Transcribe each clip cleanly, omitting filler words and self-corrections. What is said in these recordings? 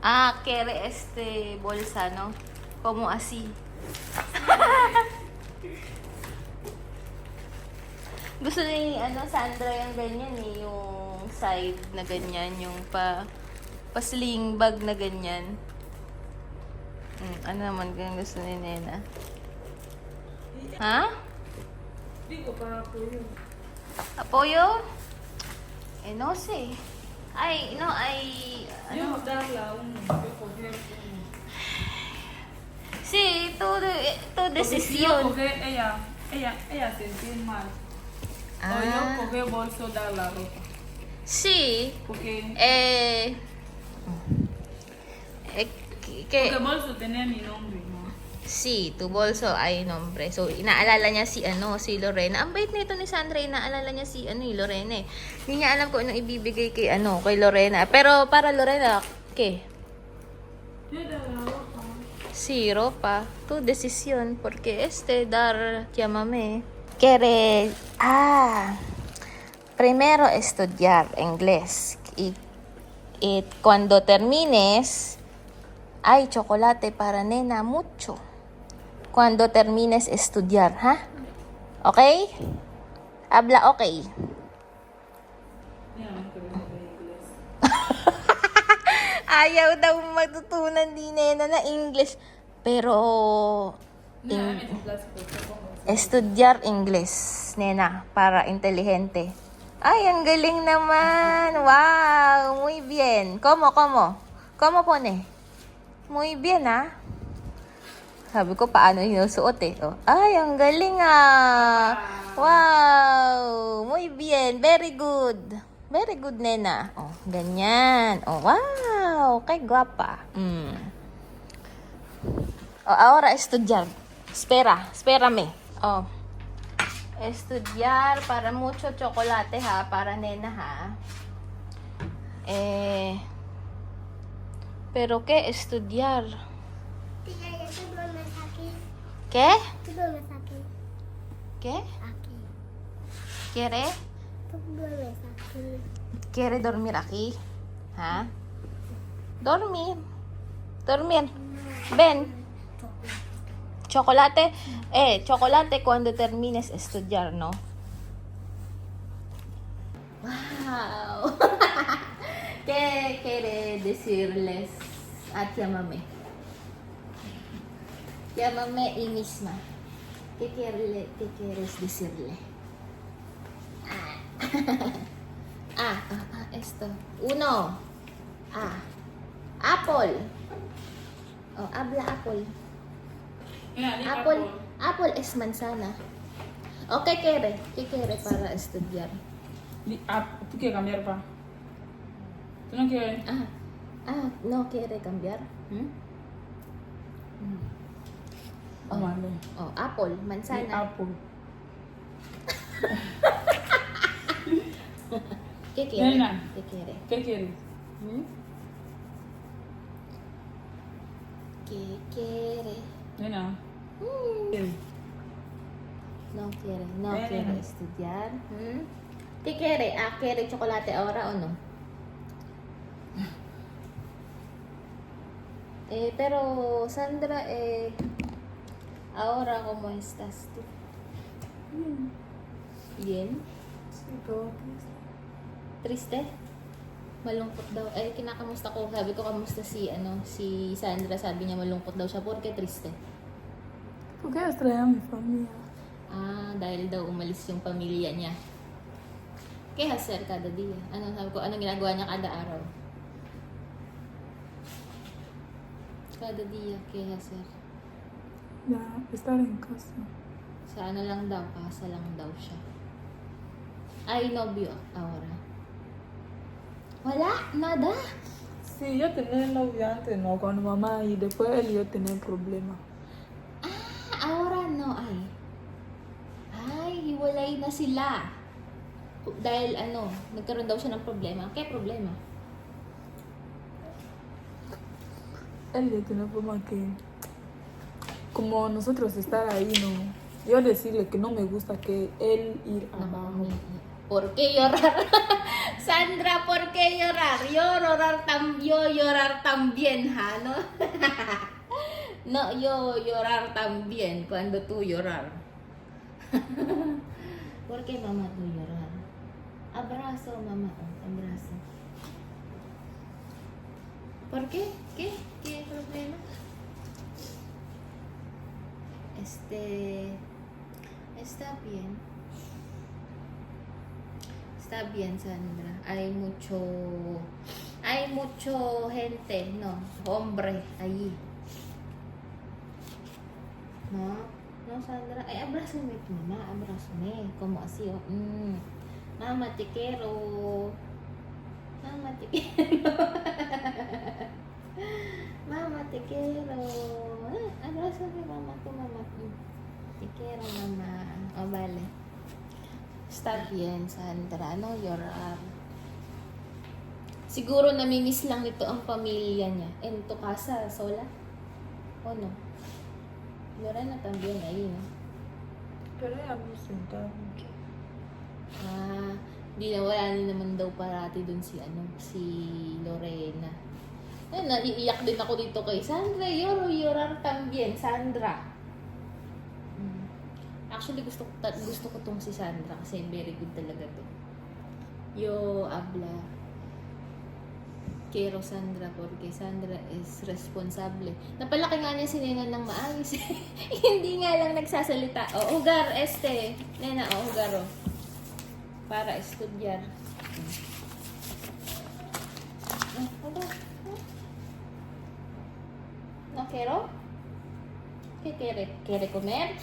Ah, quiere bolsa, ¿no? Como así. Gusto ni Sandra yung ganyan eh, yung side na ganyan, yung pa-sling bag na ganyan. Ano naman kung gusto ni Nena? Ha? Digo para apoyo. Apoyo? No sé. Ay, no, Yo darla uno, yo coger uno. Sí, tu Porque si yo decisión. coger, ella se siente mal. O yo coger bolso dar la ropa. Sí. Porque, porque bolso tenía mi nombre, ¿no? Sí, tu bolso ay nombre. So, inaalala niya si Lorena. Ang bait nito ni Sandra, inaalala niya si Lorena eh. Hindi niya alam kung anong ibibigay kay kay Lorena. Pero para Lorena, ¿qué? Yo dar la ropa. Sí, ropa. Tu decisión, porque dar, llámame. Quiere, primero estudiar inglés. Y cuando termines, hay chocolate para nena, mucho. Cuando termines estudiar, ¿ha? ¿Ok? Habla ok. Ya no quiero saber inglés. Ayaw daw matutunan ni nena na English. Pero, Ya, es un clásico. estudiar inglés, nena, para inteligente. Ay, ang galing naman. Wow, muy bien. ¿Cómo? ¿Cómo pone? Muy bien, ah. Sabi ko, paano hinusuot eh. Oh. Ay, ang galing ah. Wow, muy bien. Very good. Very good, nena. Oh, ganyan. Oh, wow. Kay guapa. Oh, ahora estudiar. Espérame. Oh. Estudiar para mucho chocolate ha, para nena ha. Pero ¿qué estudiar? Tía, ya tú duermes aquí. ¿Qué? Tú duermes aquí. ¿Qué? Aquí. ¿Quiere? Tú duermes aquí. ¿Quiere dormir aquí? ¿Ha? Dormir. Ven. Chocolate. Chocolate cuando termines estudiar, ¿no? Wow. ¿Qué quiere decirles a tía Mame? Tía Mame y misma. ¿Qué quieres decirle? Esto. Uno. Apple. Oh, habla apple. Mira, di Apple es manzana. ¿O qué quiere? ¿Qué quiere para estudiar? ¿Tú quieres cambiar pa? ¿Tú no quieres? No quiere cambiar. Oh, vale. Oh, apple, Di manzana. apple. ¿Qué quiere? Nena. ¿Qué quiere? ¿Qué quieres? ¿Qué quiere? Nena. ¿Quieres? No quiere Nena. estudiar. ¿Qué quiere? ¿Quiere chocolate ahora o no? Pero Sandra, ahora ¿cómo estás tú? Bien. Sí, todo. Triste? Malungkot daw. Kinakamusta ko. Sabi ko, kamusta si Sandra. Sabi niya malungkot daw siya. Porque triste? Porque extraña a mi familia. Dahil daw umalis yung pamilya niya. ¿Qué hacer cada día? Sabi ko, anong ginagawa niya kada araw? Cada día, ¿qué hacer? Ya, estar en casa. Sa lang daw, casa lang daw siya. Ay, novio ahora. Wala, nada. Sí, yo tenía novio antes, no, cuando mamá y después él y yo tenía problemas. Ahora no ay. Ay, hiwalay na sila. Dahil nagkaroon daw siya ng problema. Kaya problema? Él ya tenía problemas que, como nosotros estar ahí, no. Yo decirle que no me gusta que él ir abajo. ¿Por qué llorar? Sandra, ¿por qué llorar? Yo llorar también, ha, ¿no? No, yo llorar también cuando tú llorar. ¿Por qué mamá tú llorar? Abrazo, mamá, abrazo. ¿Por qué? ¿Qué? ¿Qué problema? Está bien. Está bien, Sandra. Hay mucho gente, no, hombre allí. No, no, Sandra. Ay, abrázame tu mamá, abrázame. Como así, oh. Mama, te quiero. Mama, te quiero. Mama, te quiero. Abrázame, mamá, tu mamá. Te quiero, mamá. Oh, vale. Está bien, Sandra. No llorar. Siguro namimiss lang ito ang pamilya niya. En tu casa, sola? O no? Lorena también ahí, ¿no? Pero ella no sentado mucho. Ah, di na wala na naman daw parati dun si Lorena. Ay, naiiyak din ako dito kay Sandra. Llorar también, Sandra. Actually, gusto ko tong si Sandra kasi very good talaga to. Yo habla. Quiero Sandra porque Sandra is responsable. Napalaki nga niya si Nena ng maayos. Hindi nga lang nagsasalita. O, ugar, Nena, ugar, o. Para estudyar. No quiero? ¿Qué quiere? ¿Quiere comer?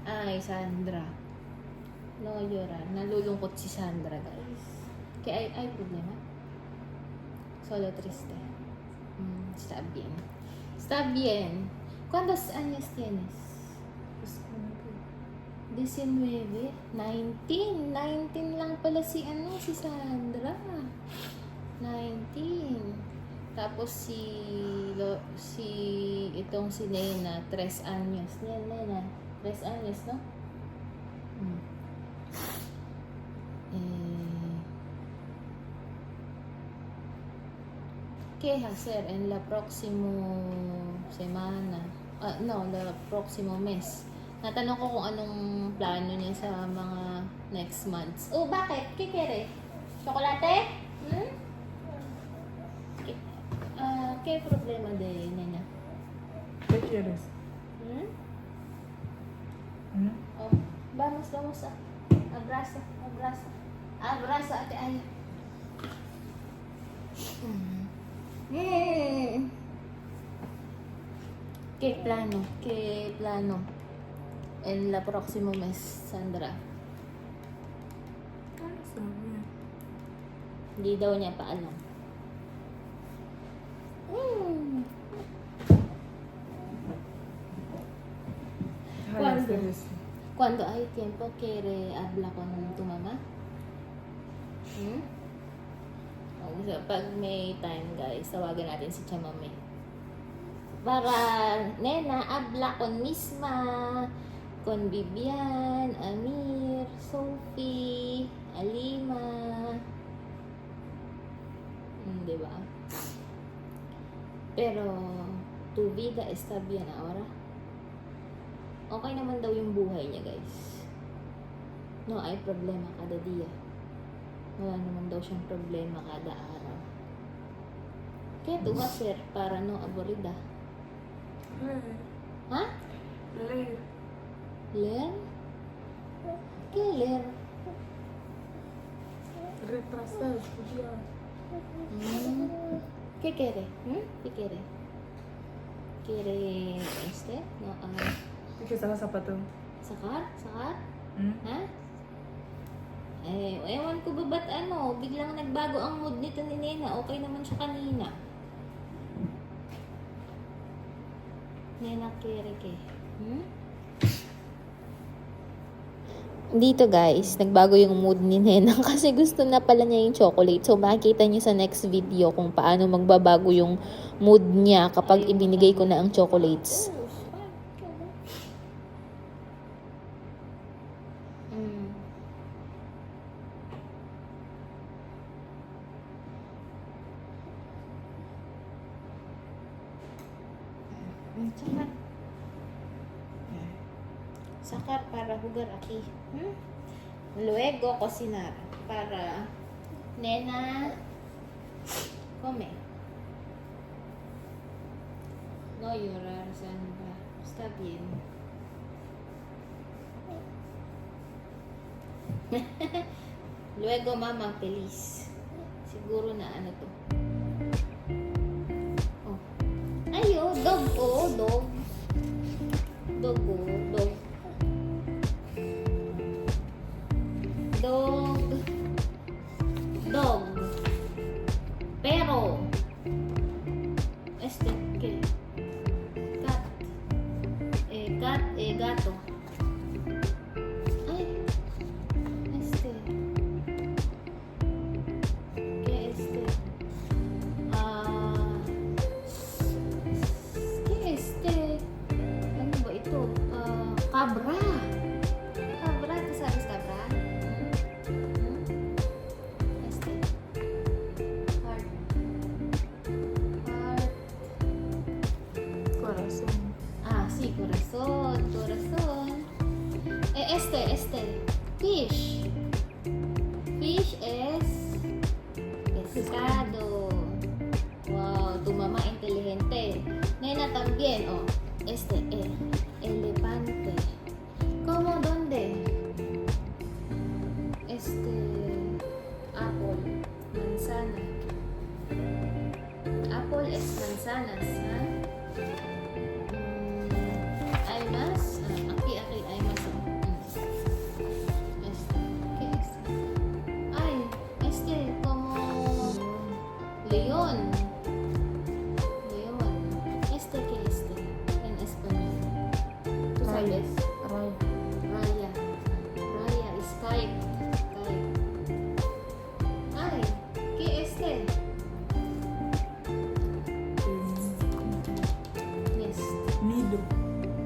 Ay, Sandra. No llorar. Nalulungkot si Sandra, guys. ¿Qué hay problema? Solo triste. Está bien. Está bien. ¿Cuántos años tienes? 19? 19 lang pala si Sandra. 19. Tapos si Nena, 3 años. Nena, 3 años, no? ¿Qué hacer en la próximo semana? La próximo mes. Natanong ko kung anong plano niya sa mga next months. Oh, bakit? ¿Qué quiere? ¿Chocolate? ¿Qué problema de Nena? ¿Qué quieres? Oh, vamos. Abrazo. Abrazo, ate Aya. ¿Qué plano en la próximo mes, Sandra? Ano sabi? Hindi daw niya pa alam. ¿Cuándo? Cuando hay tiempo, quiere hablar con tu mamá? So, pag may time, guys, tawagan natin si Chamame. Para, Nena, habla con Misma, con Vivian, Amir, Sophie, Alima. Diba? Pero, tu vida está bien ahora? Okay naman daw yung buhay niya, guys. No hay problema kada dia. Wala naman daw siyang problema kada araw. Kaya tu va a ser para no aburrida. Ha? Leer. Leer? ¿Qué leer? Retrasar, estudiar. ¿Qué quiere? ¿Qué quiere? ¿Quiere No, ¿Qué saka zapato? sakar? Ha? Ewan ko ba ba't biglang nagbago ang mood nito ni Nena. Okay naman siya kanina. Nena, kereke. Dito guys, nagbago yung mood ni Nena kasi gusto na pala niya yung chocolate. So makikita niyo sa next video kung paano magbabago yung mood niya kapag ibinigay ko na ang chocolates. Sacar. Sacar para jugar aquí. Luego cocinar para nena come. No llorar, Sandra. Está bien. Luego mama feliz. Siguro na ano to. Oh. Ayo, dog. Oh, dog. Dog, oh, dog. Dog. Dog. Pero. ¿Qué? Cat. Cat, gato. Ay. ¿Qué ¿Qué ano ba ito? Cabra. Cabra, ¿tú sabes cabra? Heart. Heart. Corazón. Ah, sí, corazón, corazón. Fish. Fish es pescado. Wow, tu mamá inteligente. Nena también, oh. Elefante. ¿Cómo? ¿Dónde? Apple. Manzana. Apple es manzanas, ¿ah? ¿Hay más? Aquí hay más. ¿Qué es? Ay, como león. León. ¿Qué es? En español. ¿Tú sabes? Raya. Raya es kite. Ay, ¿qué es Nest. Nido.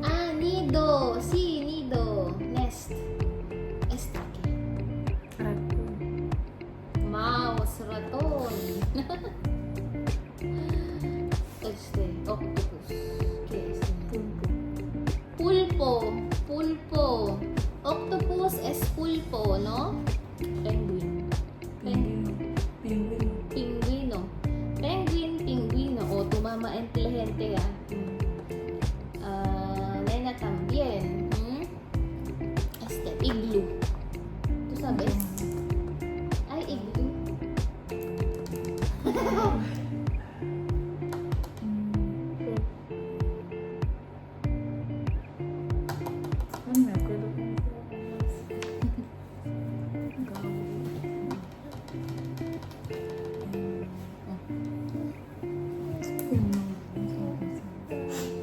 Ah, nido. Sí, nido. Nest. ¿Qué? Ratón. Mouse, ratón. Octopus. ¿Qué es? Pulpo. Pulpo. Octopus es pulpo, ¿no? Penguin. Pingüino. Pingüino. Pingüino. O tu mamá inteligente, ah. Nena también. Igloo. ¿Tú sabes? Ay, igloo. No me acuerdo cómo se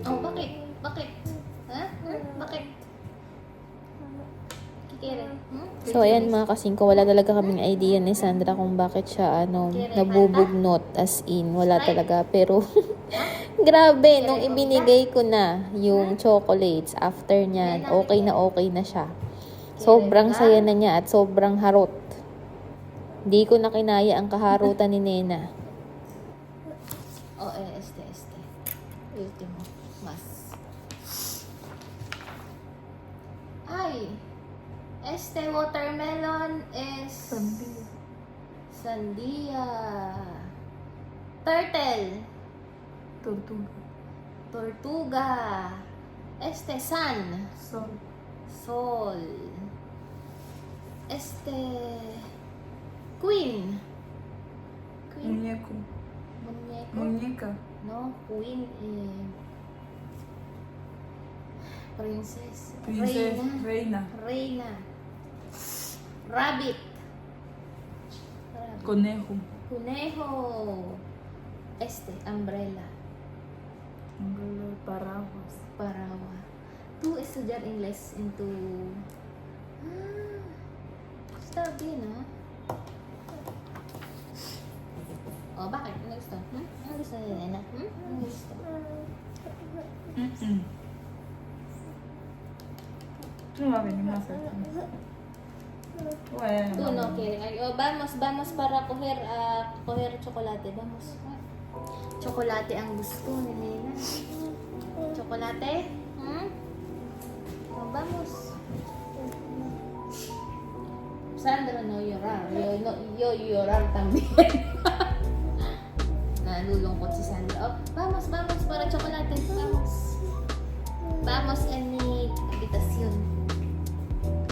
Oh, bakit? Ha? Bakit? Kikere? So, ayan mga kasingko, wala talaga kaming idea ni Sandra kung bakit siya, nabubugnot, as in, wala talaga. Pero, grabe, nung ibinigay ko na yung chocolates, after niyan, okay na siya. Sobrang saya na niya at sobrang harot. Hindi ko na kinaya ang kaharutan ni Nena. Oh, Último. Más. Ay. Watermelon es... Sandia. Turtle. Tortuga. Sun. Sol. Queen. Muñeco. Muñeco. Muñeca. No, queen. Princess. Reina. Rabbit. Conejo. Umbrella. Paraguas. Paraguas. Tú estudiar inglés into... Está bien, ¿no? Oh, bakit? Ano gusto? Ano gusto ni Nena? Ano gusto? No va a venir más aquí. Bueno. Tú no quiere. Ay, oh, vamos para coger chocolate. Vamos. Tsokolate ang gusto ni Nena. Tsokolate? Hmm? Oh, vamos. Sandra, no llorar. Yo llorar también. Nalulungkot si Sandra. Oh, vamos, para tsokolate. Vamos. Vamos, Anit. Habitasyon.